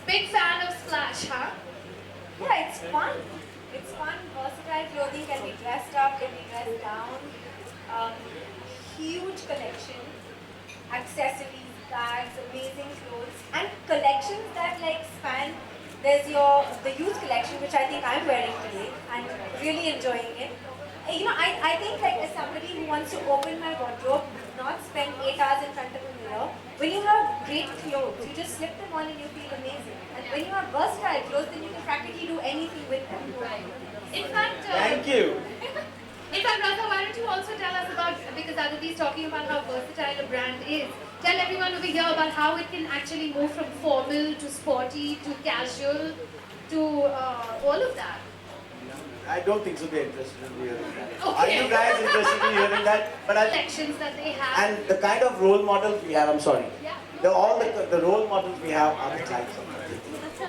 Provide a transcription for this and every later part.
Big fan of Splash, huh? Yeah, it's fun. It's fun. Versatile clothing can be dressed up, can be dressed down. Um, Huge collection, accessories, bags, amazing clothes, and collections that like span. There's the youth collection, which I think I'm wearing today. I'm really enjoying it. I think like as somebody who wants to open my wardrobe, not spend 8 hours in front of a mirror. When you have great clothes, you just slip them on and you feel amazing. And when you have versatile clothes, then you can practically do anything with them. In fact, Thank you. in fact, Raza, why don't you also tell us about, because Aditi is talking about how versatile a brand is, tell everyone over here about how it can actually move from formal to sporty to casual to all of that. I don't think so they're interested in hearing that. Are Okay. you guys interested in hearing that? But Collections that they have. and the kind of role models we have, I'm sorry. Yeah. All the role models we have are the types of people.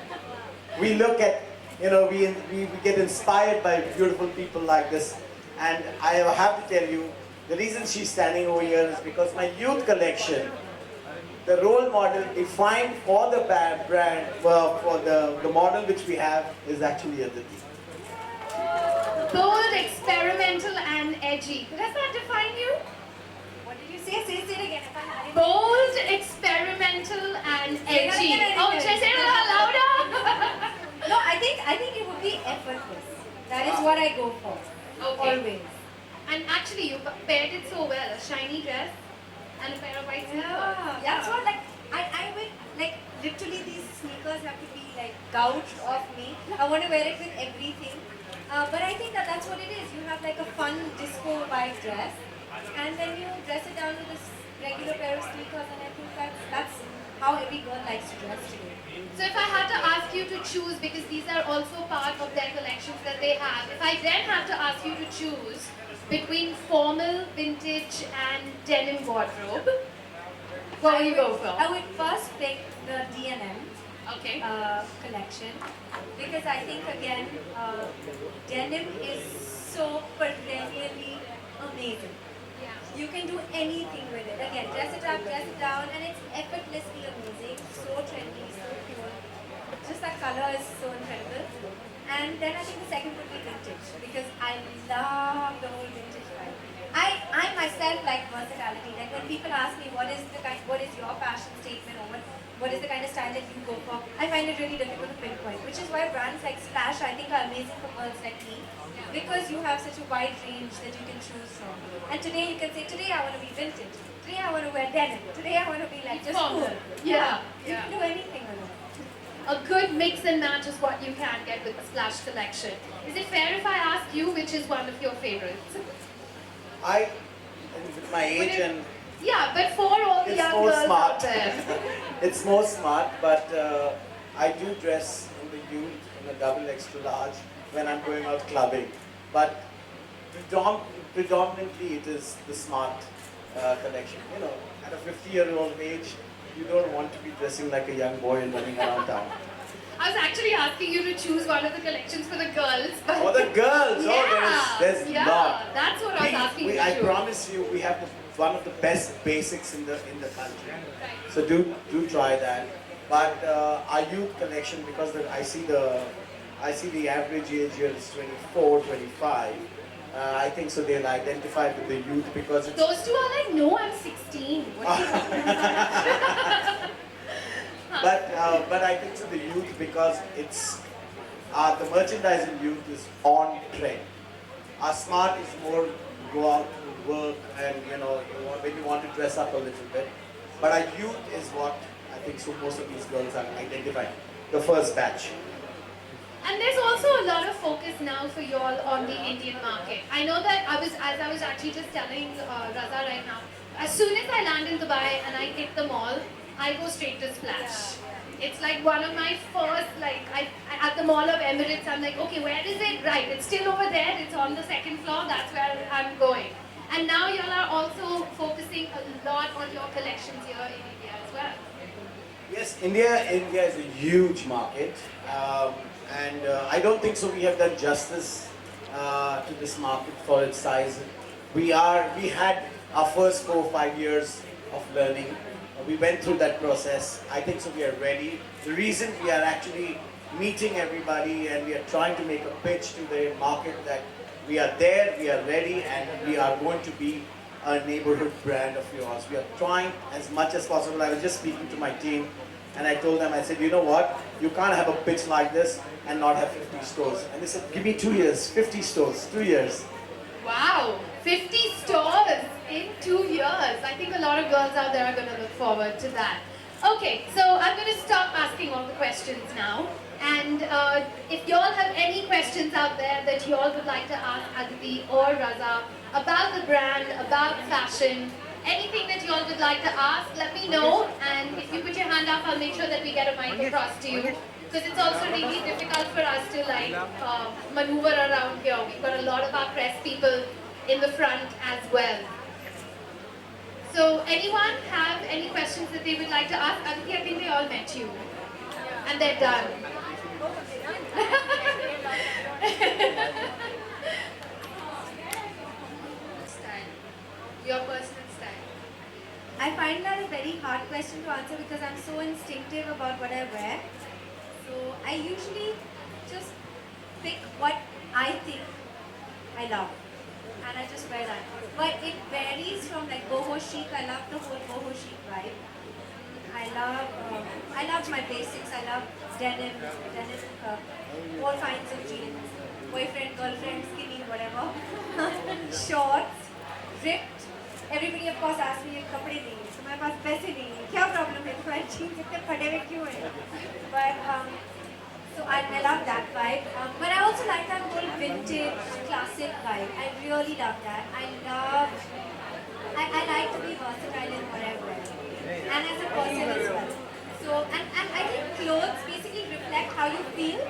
We look at, we get inspired by beautiful people like this. And I have to tell you, the reason she's standing over here is because my youth collection, the role model defined for the brand, well, for the model which we have is actually Aditi. Bold, experimental, and edgy. Does that define you? What did you say? Say it again. If I'm not Bold, experimental, and edgy. Oh, just say it a little louder. No, I think it would be effortless. That is what I go for. Okay. Always. And actually, you paired it so well. A shiny dress and a pair of white sneakers. That's what I would like literally these sneakers have to be like gouged off me. I want to wear it with everything. But I think that's what it is. You have like a fun disco vibe dress, and then you dress it down with this regular pair of sneakers, and I think that's how every girl likes to dress today. So if I had to ask you to choose, because these are also part of their collections that they have, if I then have to ask you to choose between formal, vintage, and denim wardrobe, what will you go for? I would first pick the D&M Okay. collection because I think again denim is so perennially amazing. Yeah. You can do anything with it. Again, dress it up, dress it down, and it's effortlessly amazing. So trendy, so pure. Just that color is so incredible. And then I think the second would be vintage because I love the whole vintage vibe. I myself like versatility. Like when people ask me what is your fashion statement or what is the kind of style that you go for, I find it really difficult to pinpoint. Which is why brands like Splash I think are amazing for girls like me because you have such a wide range that you can choose from. And today you can say, today I want to be vintage. Today I want to wear denim. Today I want to be like just Formal. cool. Yeah. You can do anything with it. A good mix and match is what you can get with the Splash collection. Is it fair if I ask you which is one of your favorites? With my age and Yeah, but for all the it's young more girls smart. out there. It's more smart, but I do dress in the youth in a double extra large when I'm going out clubbing. But predominantly it is the smart collection. At a 50-year-old age, you don't want to be dressing like a young boy and running around town. I was actually asking you to choose one of the collections for the girls. But For the girls, there's yeah, lot. that's what I was asking you to I choose. promise you, we have one of the best basics in the country. Right. So do try that. But our youth collection, because I see the average age here is 24, 25. I think so they'll identify with the youth because it's Those two are like, no, I'm 16. What are you talking about? but I think so the youth because it's the merchandising youth is on trend. Our smart is more go out to work and when you want to dress up a little bit. But our youth is what I think so most of these girls are identifying. The first batch. And there's also a lot of focus now for you all on the Indian market. I know that as I was actually just telling Raza right now, as soon as I land in Dubai and I hit the mall, I go straight to Splash. It's like one of my first, at the Mall of Emirates, I'm like, okay, where is it? Right, it's still over there, it's on the second floor, that's where I'm going. And now you all are also focusing a lot on your collections here in India as well. Yes, India is a huge market, and I don't think so. We have done justice to this market for its size. We had our first 4 or 5 years of learning. we went through that process. I think so we are ready. The reason we are actually meeting everybody and we are trying to make a pitch to the market that we are there, we are ready, and we are going to be a neighborhood brand of yours. We are trying as much as possible. I was just speaking to my team and I told them, I said, you know what, you can't have a pitch like this and not have 50 stores. And they said, give me 2 years, 50 stores, 2 years. Wow, 50 stores in 2 years. I think a lot of girls out there are going to look forward to that. Okay, so I'm going to stop asking all the questions now. And if you all have any questions out there that you all would like to ask Aditi or Raza about the brand, about fashion, anything that you all would like to ask, let me know. And if you put your hand up, I'll make sure that we get a mic across to you. Because it's also really difficult for us to maneuver around here. We've got a lot of our press people in the front as well. So anyone have any questions that they would like to ask? Aditi, I think they all met you. And they're done. Style. Your personal style. I find that a very hard question to answer because I'm so instinctive about what I wear. So I usually just pick what I think I love and I just wear that. But it varies from like boho chic. I love the whole boho chic vibe. I love my basics. I love denim, all kinds of jeans, boyfriend, girlfriend, skinny, whatever, shorts, ripped. Everybody of course asks me, "कपड़े नहीं है, तो मेरे पास पैसे नहीं है, क्या problem है? तुम्हारे jeans इतने फटे हुए क्यों हैं?" But so I love that vibe. But I also like that whole vintage, classic vibe. I really love that. I like to be versatile in what I wear. And as a person as well. So, and I think clothes basically reflect how you feel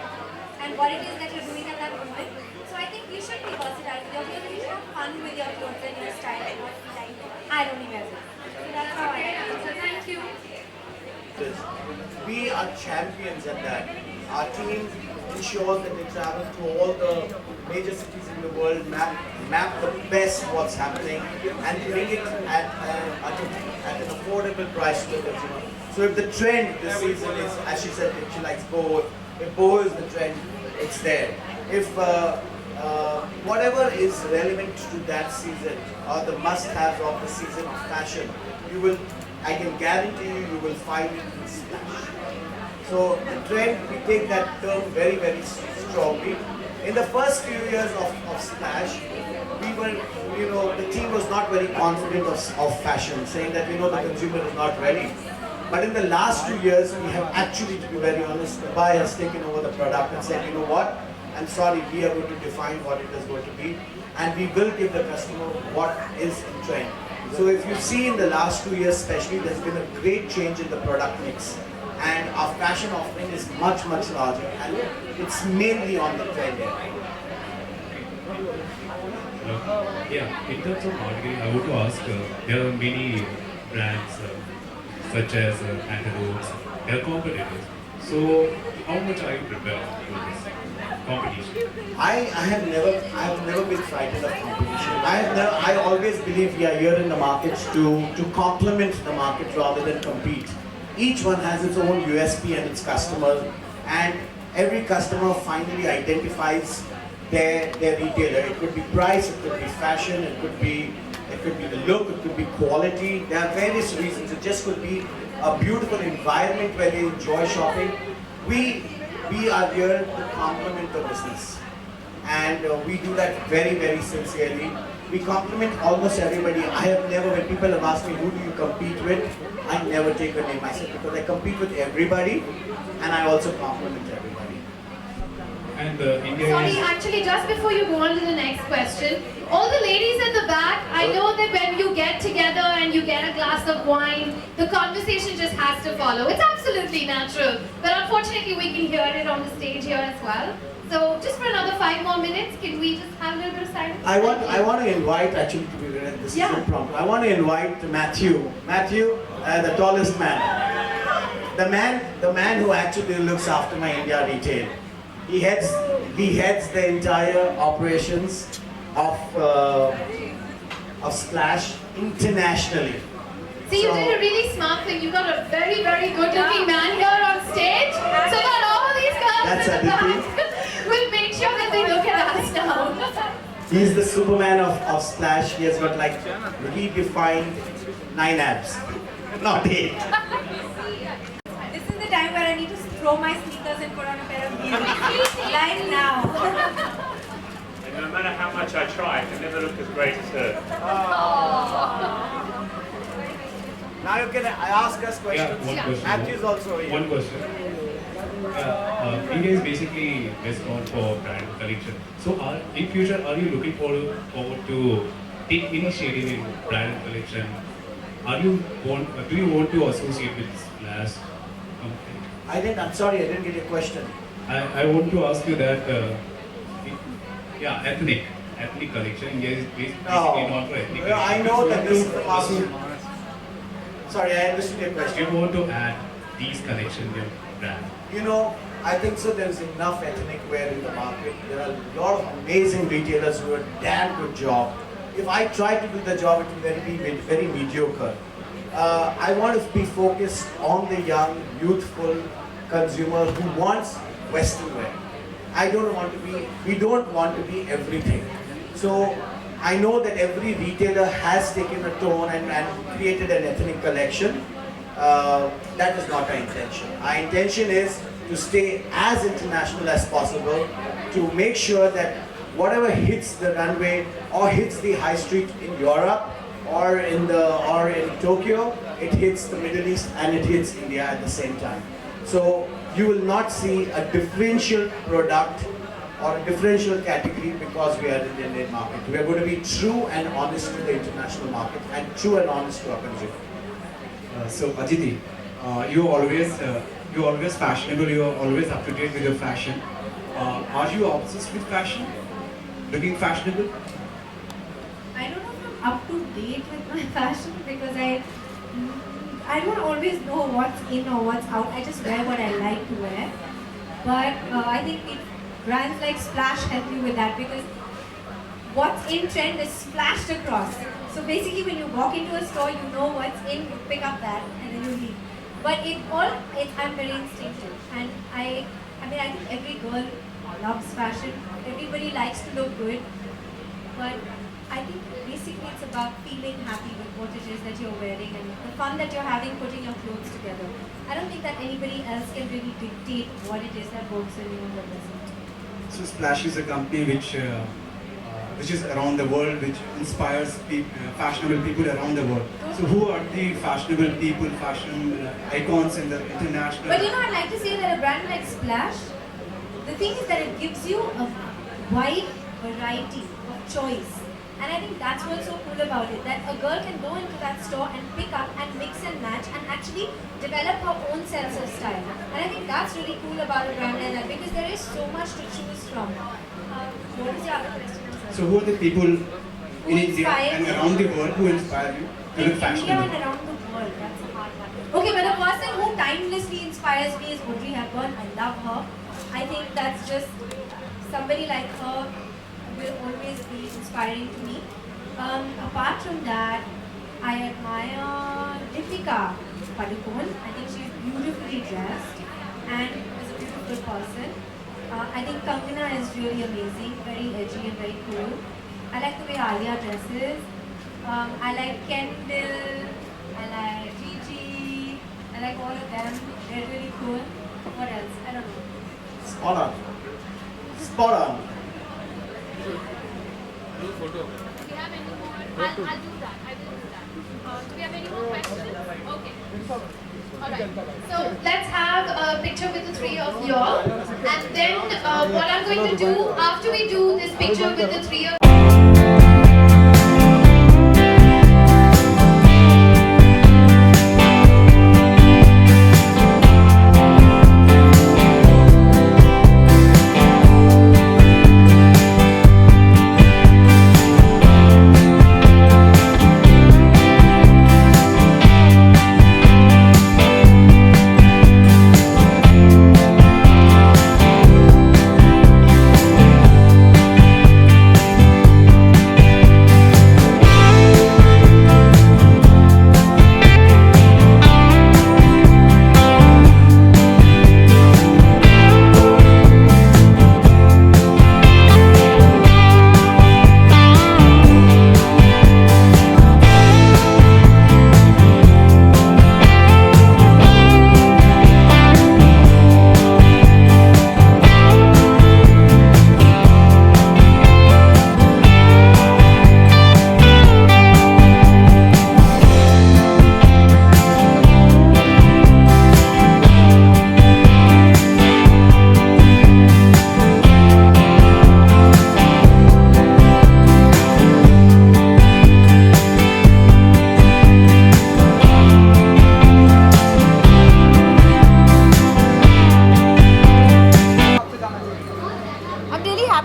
and what it is that you're doing at that moment. So I think you should be versatile with your clothes and you should have fun with your clothes and your style and not be like, I don't wear this. So that's how I answer. Thank you. We are champions at that. Our team ensures that they travel to all the major cities in the world, map the best what's happening, and bring it at an affordable price to the consumer. So if the trend this season is, as she said, if she likes boho, if boho is the trend, it's there. If whatever is relevant to that season or the must-haves of the season of fashion, you will, I can guarantee you will find it in Splash. So the trend, we take that term very, very strongly. In the first few years of Splash, we were, the team was not very confident of fashion, saying that, the consumer is not ready. But in the last 2 years, we have actually, to be very honest, Dubai has taken over the product and said, you know what, I'm sorry, we are going to define what it is going to be, and we will give the customer what is in trend. So if you see in the last 2 years especially, there's been a great change in the product mix. And our fashion offering is much, much larger, and it's mainly on the trend area. Yeah, in terms of marketing, I want to ask, there are many brands such as Antelopes, they are competitors. So, how much are you prepared for this competition? I have never been frightened of competition. I always believe we are here in the markets to complement the market rather than compete. Each one has its own USP and its customer, and every customer finally identifies their retailer. It could be price, it could be fashion, it could be the look, it could be quality. There are various reasons. It just could be a beautiful environment where they enjoy shopping. We are here to complement the business, and we do that very, very sincerely. We compliment almost everybody. I have never, when people have asked me, who do you compete with? I never take a name. I said, because I compete with everybody, and I also compliment everybody. And India Sorry, is... actually, just before you go on to the next question, all the ladies at the back, I know that when you get together and you get a glass of wine, the conversation just has to follow. It's absolutely natural. But unfortunately, we can hear it on the stage here as well. So just for another 5 more minutes, can we just have a little bit of silence? I want to invite, actually, to be read, this Yeah. is impromptu. I want to invite Matthew. Matthew, the tallest man. The man who actually looks after my India retail. He heads the entire operations of Splash internationally. See, you did a really smart thing. You got a very, very good-looking man here on stage, so that all these girls That's in the Aditi. back will make sure that they look at us now. He's the Superman of Splash. He has got like redefined 9 abs, not 8. This is the time where I need to throw my sneakers and put on a pair of heels. Right now. And no matter how much I try, I can never look as great as her. Now you can ask us Yeah, questions. one question. Matthew's also here. One question. India is basically best known for brand collection. So, in future, are you looking forward to take initiative in brand collection? Do you want to associate with Splash company? I'm sorry, I didn't get your question. I want to ask you that. Ethnic collection. India is basically known for ethnic Well, I collection. know that this is the So, master. Sorry, I understood your you question. want to add these collections in your brand? You know, I think so there's enough ethnic wear in the market. There are a lot of amazing retailers who do a damn good job. If I try to do the job, it will be very mediocre. I want to be focused on the young, youthful consumer who wants Western wear. We don't want to be everything. So I know that every retailer has taken a tone and created an ethnic collection. That is not our intention. Our intention is to stay as international as possible, to make sure that whatever hits the runway or hits the high street in Europe or in Tokyo, it hits the Middle East and it hits India at the same time. So you will not see a differential product or a differential category because we are in the Indian market. We are going to be true and honest to the international market and true and honest to our consumer. So Aditi, you're always fashionable. You're always up to date with your fashion. Are you obsessed with fashion? Looking fashionable? I don't know if I'm up to date with my fashion because I don't always know what's in or what's out. I just wear what I like to wear. But I think brands like Splash help you with that because what's in trend is splashed across. So basically when you walk into a store, you know what's in, you pick up that and then you leave. But I'm very instinctive. And I think every girl loves fashion. Everybody likes to look good. But I think basically it's about feeling happy with what it is that you're wearing and the fun that you're having putting your clothes together. I don't think that anybody else can really dictate what it is that works on you and what doesn't. So Splash is a company which is around the world, which inspires fashionable people around the world. So who are the fashionable people, fashion icons in the international? But I'd like to say that a brand like Splash, the thing is that it gives you a wide variety of choice. And I think that's what's so cool about it, that a girl can go into that store and pick up and mix and match and actually develop her own sense of style. And I think that's really cool about a brand like that because there is so much to choose from. What is your other question? I'm sorry. So who are the people in India inspire and you? around the world who inspire you to In look India fashionable? and around the world, that's a hard one. Okay, but the person who timelessly inspires me is Audrey Hepburn. I love her. I think that's just somebody like her will always be inspiring to me. Apart from that, I admire Deepika Padukone. I think she's beautifully dressed and is a beautiful person. I think Kangana is really amazing, very edgy and very cool. I like the way Alia dresses. I like Kendall. I like Gigi. I like all of them. They're really cool. What else? I don't know. Spot on. Spot on. Do we have any more? I'll do that. I will do that. Do we have any more questions? Okay. Alright. So let's have a picture with the three of y'all. And then what I'm going to do after we do this picture with the three of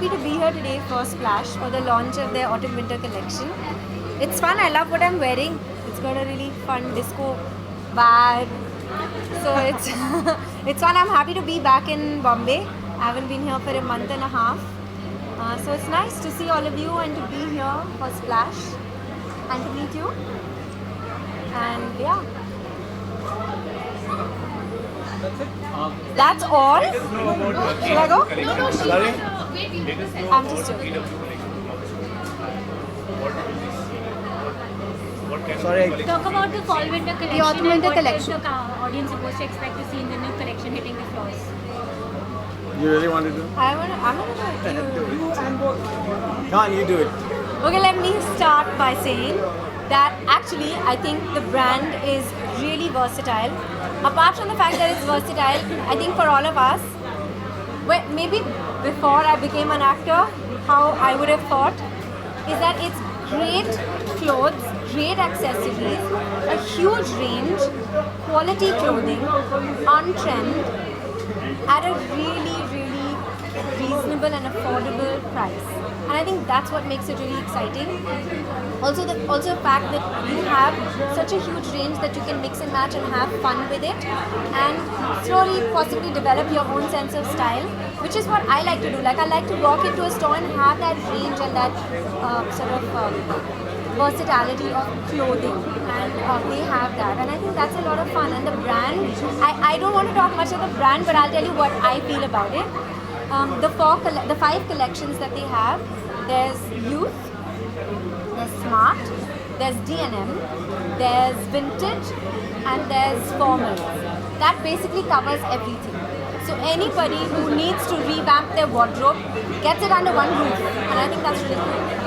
happy to be here today for Splash for the launch of their autumn-winter collection. It's fun. I love what I'm wearing. It's got a really fun disco vibe. So it's it's fun. I'm happy to be back in Bombay. I haven't been here for a month and a half. So it's nice to see all of you and to be here for Splash and to meet you. And yeah. That's all? Should I go? No, she Sorry? wait, we want to say. I'm just joking. Sorry. Talk about the fall winter collection. autumn-winter and collection. What the audience supposed to expect to see in the new collection hitting the floors. You really want to do? I'm gonna do it. Come on, you do it. Okay, let me start by saying that actually I think the brand is really versatile. Apart from the fact that it's versatile, I think for all of us, well, maybe before I became an actor, how I would have thought is that it's great clothes, great accessories, a huge range, quality clothing, on trend, at a really, really reasonable and affordable price. And I think that's what makes it really exciting. Also the fact that you have such a huge range that you can mix and match and have fun with it and slowly possibly develop your own sense of style, which is what I like to do. Like I like to walk into a store and have that range and that versatility of clothing, and they have that, and I think that's a lot of fun. And the brand, I don't want to talk much of the brand, but I'll tell you what I feel about it. The 5 collections that they have, there's youth, there's smart, there's D&M, there's vintage, and there's formal. That basically covers everything. So anybody who needs to revamp their wardrobe gets it under one roof, and I think that's really cool.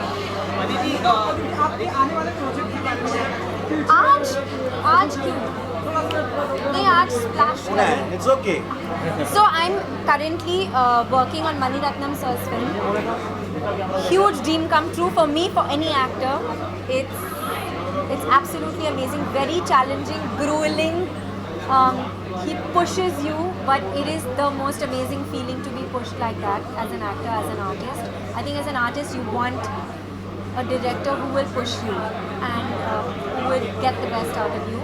आज क्यों? नहीं आज Splash Yeah, it's okay. So I'm currently working on Mani Ratnam sir's film. Huge dream come true for me, for any actor. It's absolutely amazing, very challenging, grueling. He pushes you, but it is the most amazing feeling to be pushed like that as an actor, as an artist. I think as an artist you want a director who will push you and who will get the best out of you.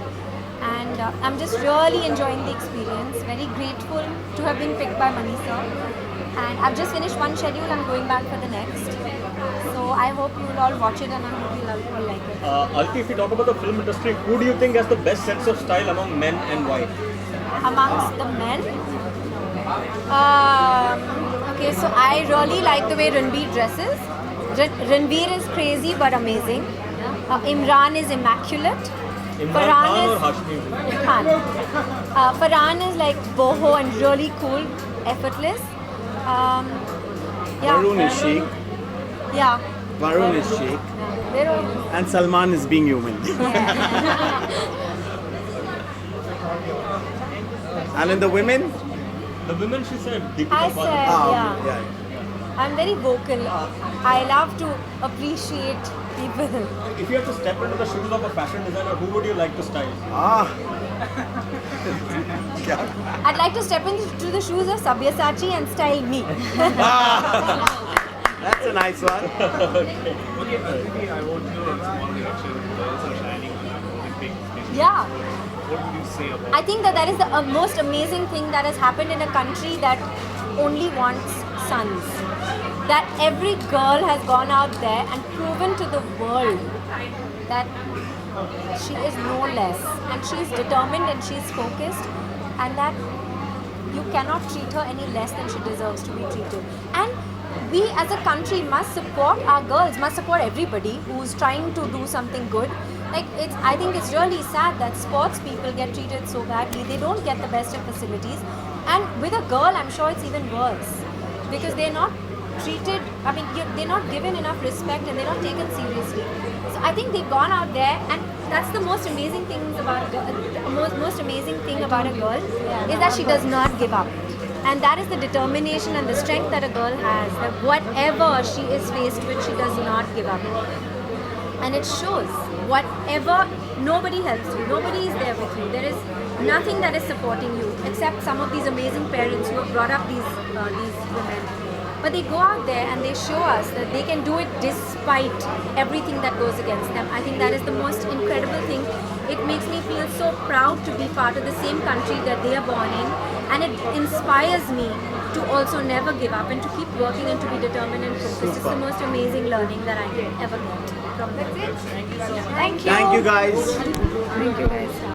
And I'm just really enjoying the experience. Very grateful to have been picked by Mani sir. And I've just finished one schedule. I'm going back for the next. So I hope you will all watch it, and I hope you all like it. Alki, if you talk about the film industry, who do you think has the best sense of style among men and why? Amongst the men, okay, so I really like the way Ranveer dresses. Ranveer is crazy but amazing. Imran is immaculate. Imran Khan or Hashmi? Khan. Farhan is like boho and really cool, effortless. Yeah. Varun is chic. Yeah. Varun is chic. They're all. And Salman is being human. And in the women? The women, she said, Deepika I Padukone. said, yeah. I'm very vocal. I love to appreciate people. If you have to step into the shoes of a fashion designer, who would you like to style? I'd like to step into the shoes of Sabyasachi and style me. That's a nice one. Okay, maybe I want to know small direction. Girls are shining on Olympic stage. Yeah. What would you say about I think that is the most amazing thing that has happened in a country that only wants sons. That every girl has gone out there and proven to the world that she is no less, and she is determined and she is focused, and that you cannot treat her any less than she deserves to be treated. And we as a country must support our girls, must support everybody who's trying to do something good. Like I think it's really sad that sports people get treated so badly. They don't get the best of facilities, and with a girl, I'm sure it's even worse because they're not treated. I mean, they're not given enough respect and they're not taken seriously. So I think they've gone out there, and that's the most amazing thing about most amazing thing about a girl is that she does not give up. And that is the determination and the strength that a girl has, that whatever she is faced with, she does not give up. And it shows. Whatever, nobody helps you, nobody is there with you. There is nothing that is supporting you except some of these amazing parents who have brought up these women. But they go out there and they show us that they can do it despite everything that goes against them. I think that is the most incredible thing. It makes me feel so proud to be part of the same country that they are born in, and it inspires me to also never give up and to keep working and to be determined and focused. It's the most amazing learning that I can ever get from them. That's it. So, thank you. Thank you guys. Thank you guys.